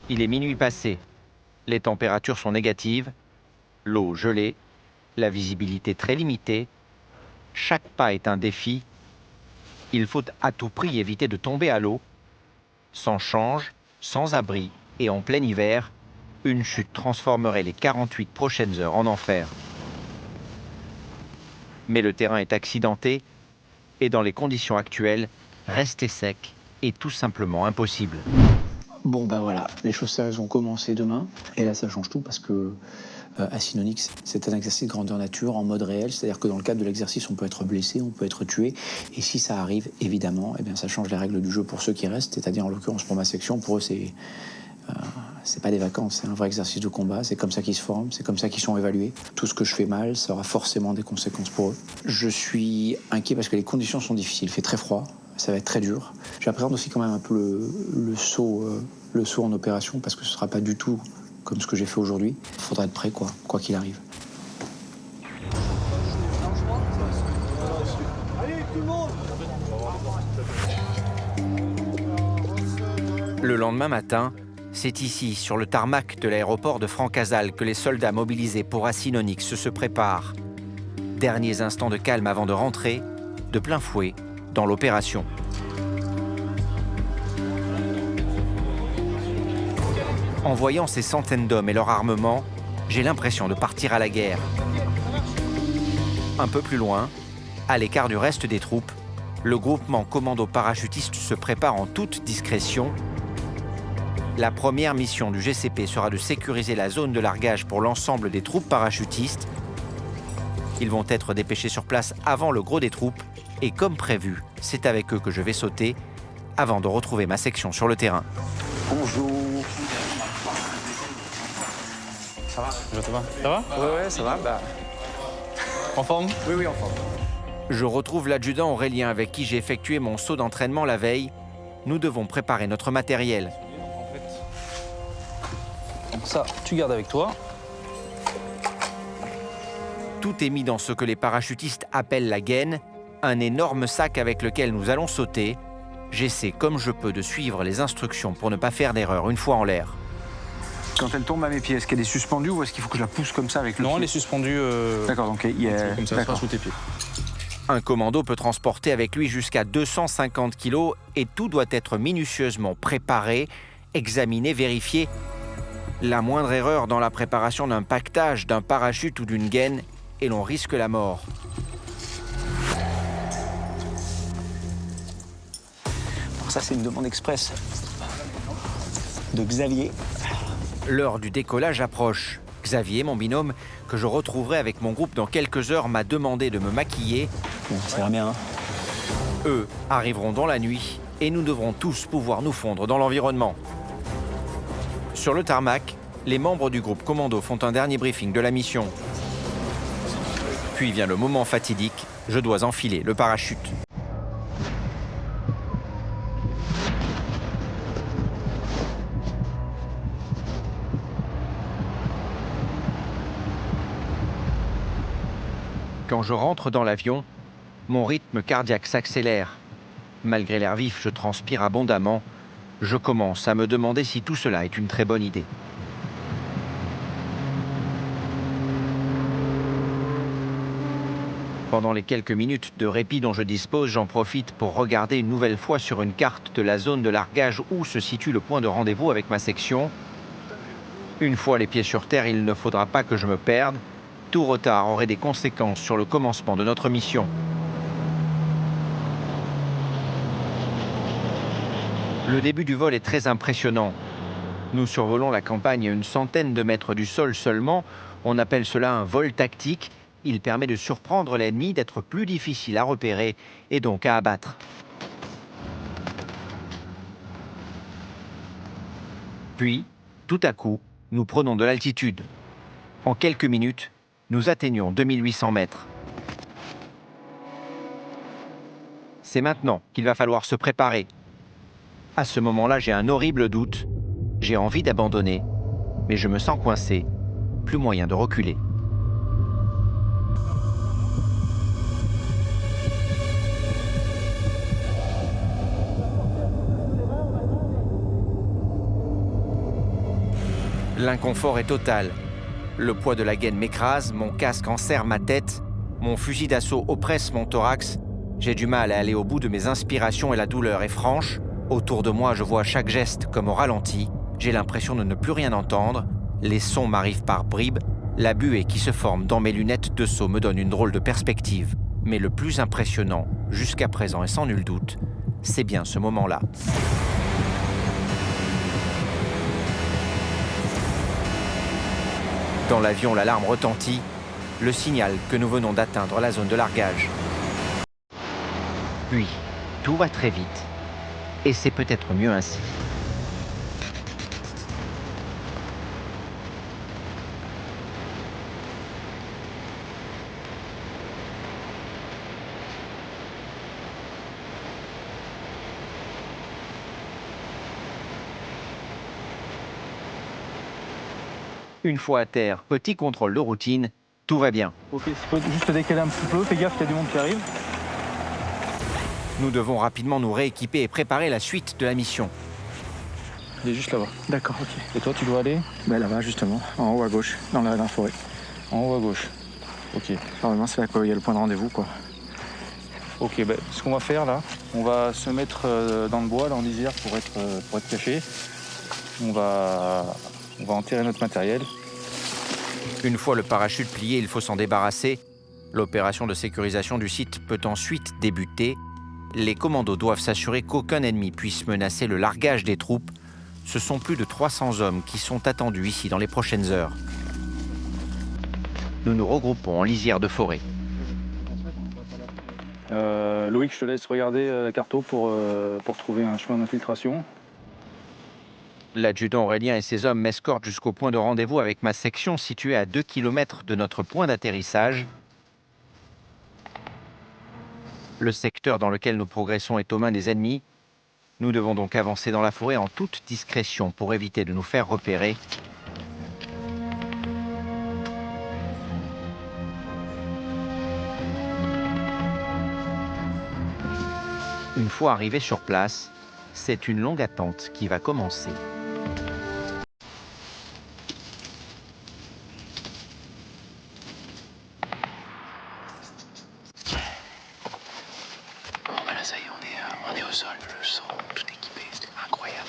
Il est minuit passé. Les températures sont négatives, l'eau gelée, la visibilité très limitée. Chaque pas est un défi. Il faut à tout prix éviter de tomber à l'eau. Sans change, sans abri et en plein hiver, une chute transformerait les 48 prochaines heures en enfer. Mais le terrain est accidenté et dans les conditions actuelles, rester sec est tout simplement impossible. Bon ben voilà, les chaussages ont commencé demain et là ça change tout parce que Asinonyx, c'est un exercice grandeur nature en mode réel, c'est-à-dire que dans le cadre de l'exercice on peut être blessé, on peut être tué et si ça arrive évidemment, eh bien ça change les règles du jeu pour ceux qui restent, c'est-à-dire en l'occurrence pour ma section, pour eux c'est pas des vacances, c'est un vrai exercice de combat, c'est comme ça qu'ils se forment, c'est comme ça qu'ils sont évalués. Tout ce que je fais mal, ça aura forcément des conséquences pour eux. Je suis inquiet parce que les conditions sont difficiles, il fait très froid, ça va être très dur. J'appréhende aussi quand même un peu le saut en opération parce que ce sera pas du tout comme ce que j'ai fait aujourd'hui. Il faudra être prêt quoi qu'il arrive. Le lendemain matin, c'est ici, sur le tarmac de l'aéroport de Francazal, que les soldats mobilisés pour Asinonyx se préparent. Derniers instants de calme avant de rentrer, de plein fouet, dans l'opération. En voyant ces centaines d'hommes et leur armement, j'ai l'impression de partir à la guerre. Un peu plus loin, à l'écart du reste des troupes, le groupement commando parachutiste se prépare en toute discrétion. La première mission du GCP sera de sécuriser la zone de largage pour l'ensemble des troupes parachutistes. Ils vont être dépêchés sur place avant le gros des troupes et comme prévu, c'est avec eux que je vais sauter avant de retrouver ma section sur le terrain. Bonjour. Ça va? Ça va? Ouais, ça va. En forme? Oui, en forme. Je retrouve l'adjudant Aurélien avec qui j'ai effectué mon saut d'entraînement la veille. Nous devons préparer notre matériel. Ça, tu gardes avec toi. Tout est mis dans ce que les parachutistes appellent la gaine, un énorme sac avec lequel nous allons sauter. J'essaie comme je peux de suivre les instructions pour ne pas faire d'erreur une fois en l'air. Quand elle tombe à mes pieds, est-ce qu'elle est suspendue ou est-ce qu'il faut que je la pousse comme ça avec le pied? Non, elle est suspendue. D'accord, donc il y a... Comme ça, ça sera sous tes pieds. Un commando peut transporter avec lui jusqu'à 250 kg et tout doit être minutieusement préparé, examiné, vérifié. La moindre erreur dans la préparation d'un paquetage, d'un parachute ou d'une gaine, et l'on risque la mort. Alors ça c'est une demande express de Xavier. L'heure du décollage approche. Xavier, mon binôme, que je retrouverai avec mon groupe dans quelques heures, m'a demandé de me maquiller. Bon, ça ira bien, hein. Eux arriveront dans la nuit et nous devrons tous pouvoir nous fondre dans l'environnement. Sur le tarmac, les membres du groupe commando font un dernier briefing de la mission. Puis vient le moment fatidique, je dois enfiler le parachute. Quand je rentre dans l'avion, mon rythme cardiaque s'accélère. Malgré l'air vif, je transpire abondamment. Je commence à me demander si tout cela est une très bonne idée. Pendant les quelques minutes de répit dont je dispose, j'en profite pour regarder une nouvelle fois sur une carte de la zone de largage où se situe le point de rendez-vous avec ma section. Une fois les pieds sur terre, il ne faudra pas que je me perde. Tout retard aurait des conséquences sur le commencement de notre mission. Le début du vol est très impressionnant. Nous survolons la campagne à une centaine de mètres du sol seulement. On appelle cela un vol tactique. Il permet de surprendre l'ennemi, d'être plus difficile à repérer et donc à abattre. Puis, tout à coup, nous prenons de l'altitude. En quelques minutes, nous atteignons 2800 mètres. C'est maintenant qu'il va falloir se préparer. À ce moment-là, j'ai un horrible doute. J'ai envie d'abandonner, mais je me sens coincé. Plus moyen de reculer. L'inconfort est total. Le poids de la gaine m'écrase, mon casque enserre ma tête, mon fusil d'assaut oppresse mon thorax. J'ai du mal à aller au bout de mes inspirations et la douleur est franche. Autour de moi, je vois chaque geste comme au ralenti. J'ai l'impression de ne plus rien entendre. Les sons m'arrivent par bribes. La buée qui se forme dans mes lunettes de saut me donne une drôle de perspective. Mais le plus impressionnant, jusqu'à présent et sans nul doute, c'est bien ce moment-là. Dans l'avion, l'alarme retentit, le signal que nous venons d'atteindre la zone de largage. Puis, tout va très vite, et c'est peut-être mieux ainsi. Une fois à terre, petit contrôle de routine, tout va bien. Ok, il faut juste décaler un petit peu, fais gaffe qu'il y a du monde qui arrive. Nous devons rapidement nous rééquiper et préparer la suite de la mission. Il est juste là-bas. D'accord, ok. Et toi, tu dois aller Bah là-bas, justement, en haut à gauche, dans la forêt. en haut à gauche. Ok. Normalement, c'est là qu'il y a le point de rendez-vous, quoi. Ok, ben, ce qu'on va faire là, on va se mettre dans le bois, là en lisière, pour être caché. On va enterrer notre matériel. Une fois le parachute plié, il faut s'en débarrasser. L'opération de sécurisation du site peut ensuite débuter. Les commandos doivent s'assurer qu'aucun ennemi puisse menacer le largage des troupes. Ce sont plus de 300 hommes qui sont attendus ici dans les prochaines heures. Nous nous regroupons en lisière de forêt. Loïc, je te laisse regarder la carto pour trouver un chemin d'infiltration. L'adjudant Aurélien et ses hommes m'escortent jusqu'au point de rendez-vous avec ma section située à 2 km de notre point d'atterrissage. Le secteur dans lequel nous progressons est aux mains des ennemis. Nous devons donc avancer dans la forêt en toute discrétion pour éviter de nous faire repérer. Une fois arrivé sur place, c'est une longue attente qui va commencer. Là, ça y est, on est au sol, le sang, tout équipé, c'était incroyable.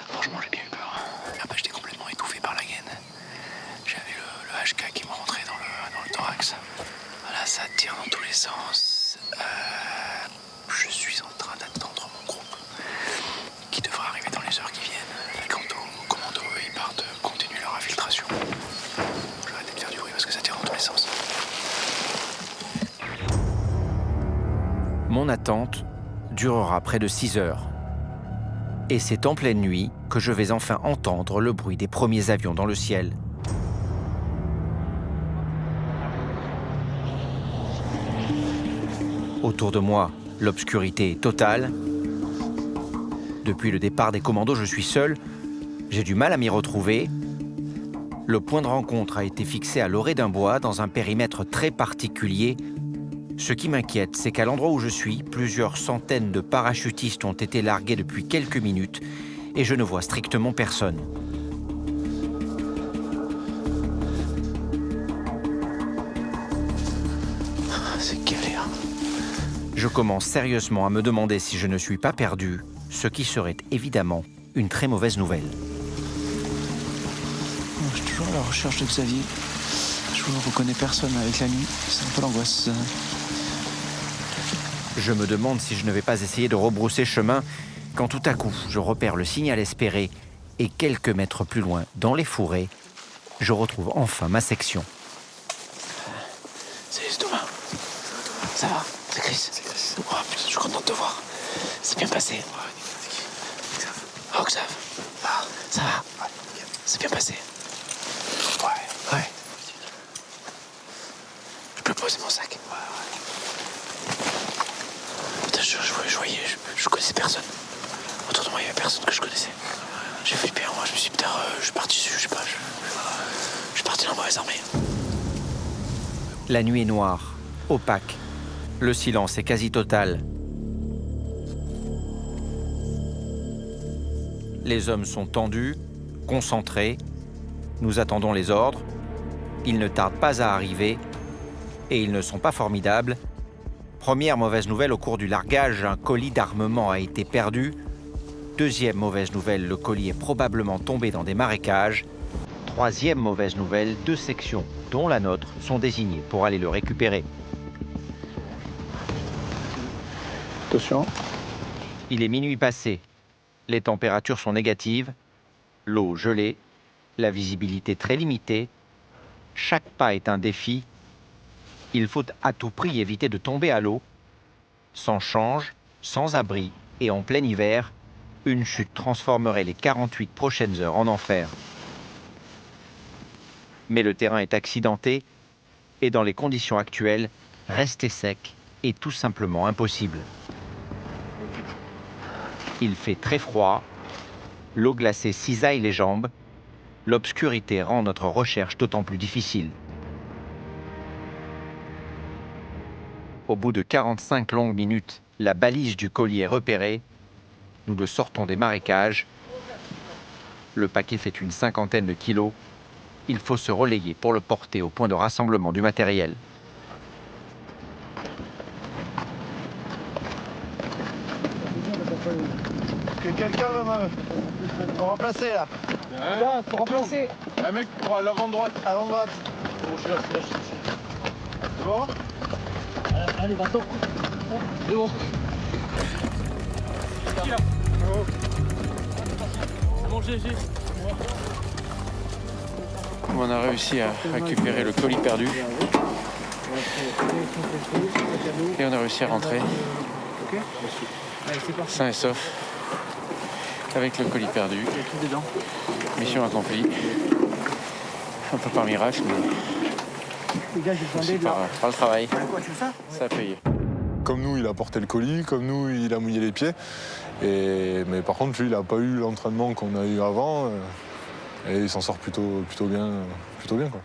Franchement, j'ai bien eu peur. Après, j'étais complètement étouffé par la gaine. J'avais le HK qui me rentrait dans le thorax. Voilà, ça tire dans tous les sens. Je suis en train d'attendre mon groupe qui devra arriver dans les heures qui viennent. Les commandos, ils partent, continuent leur infiltration. Je vais arrêter de faire du bruit parce que ça tire dans tous les sens. Mon attente durera près de 6 heures. Et c'est en pleine nuit que je vais enfin entendre le bruit des premiers avions dans le ciel. Autour de moi, l'obscurité est totale. Depuis le départ des commandos, je suis seul. J'ai du mal à m'y retrouver. Le point de rencontre a été fixé à l'orée d'un bois, dans un périmètre très particulier. Ce qui m'inquiète, c'est qu'à l'endroit où je suis, plusieurs centaines de parachutistes ont été largués depuis quelques minutes et je ne vois strictement personne. C'est galère. Je commence sérieusement à me demander si je ne suis pas perdu, ce qui serait évidemment une très mauvaise nouvelle. Je suis toujours à la recherche de Xavier. Je ne reconnais personne avec la nuit. C'est un peu l'angoisse. Je me demande si je ne vais pas essayer de rebrousser chemin quand tout à coup, je repère le signal espéré et quelques mètres plus loin, dans les fourrés, je retrouve enfin ma section. Salut, c'est Thomas. Ça va? C'est Chris. Oh putain, je suis content de te voir. C'est bien passé. Oh, Xav. Ah, ça va? C'est bien passé. Ouais. Je peux poser mon sac? Putain, je voyais, je connaissais personne. Autour de moi, il n'y avait personne que je connaissais. J'ai flippé, moi, je me suis dit, putain, je suis parti dessus, je sais pas, je suis parti dans la mauvaise armée. La nuit est noire, opaque. Le silence est quasi total. Les hommes sont tendus, concentrés. Nous attendons les ordres. Ils ne tardent pas à arriver et ils ne sont pas formidables. Première mauvaise nouvelle, au cours du largage, un colis d'armement a été perdu. Deuxième mauvaise nouvelle, le colis est probablement tombé dans des marécages. Troisième mauvaise nouvelle, 2 sections, dont la nôtre, sont désignées pour aller le récupérer. Attention. Il est minuit passé. Les températures sont négatives, l'eau gelée, la visibilité très limitée. Chaque pas est un défi. Il faut à tout prix éviter de tomber à l'eau. Sans change, sans abri et en plein hiver, une chute transformerait les 48 prochaines heures en enfer. Mais le terrain est accidenté et dans les conditions actuelles, rester sec est tout simplement impossible. Il fait très froid, l'eau glacée cisaille les jambes, l'obscurité rend notre recherche d'autant plus difficile. Au bout de 45 longues minutes, la balise du colis est repérée. Nous le sortons des marécages. Le paquet fait une 50aine de kilos. Il faut se relayer pour le porter au point de rassemblement du matériel. Quelqu'un va me remplacer là. Là, faut remplacer. Un mec pour l'avant droite. Avant droite. Bon, je suis là. C'est bon. Allez, va-t'en. C'est bon. Qui là? C'est bon, GG. On a réussi à récupérer le colis perdu. Et on a réussi à rentrer sain et sauf avec le colis perdu. Mission accomplie. Un peu par miracle, mais aussi par le travail. Ça a payé. Comme nous, il a porté le colis, comme nous, il a mouillé les pieds. Mais par contre, lui, il n'a pas eu l'entraînement qu'on a eu avant. Et il s'en sort plutôt bien, quoi.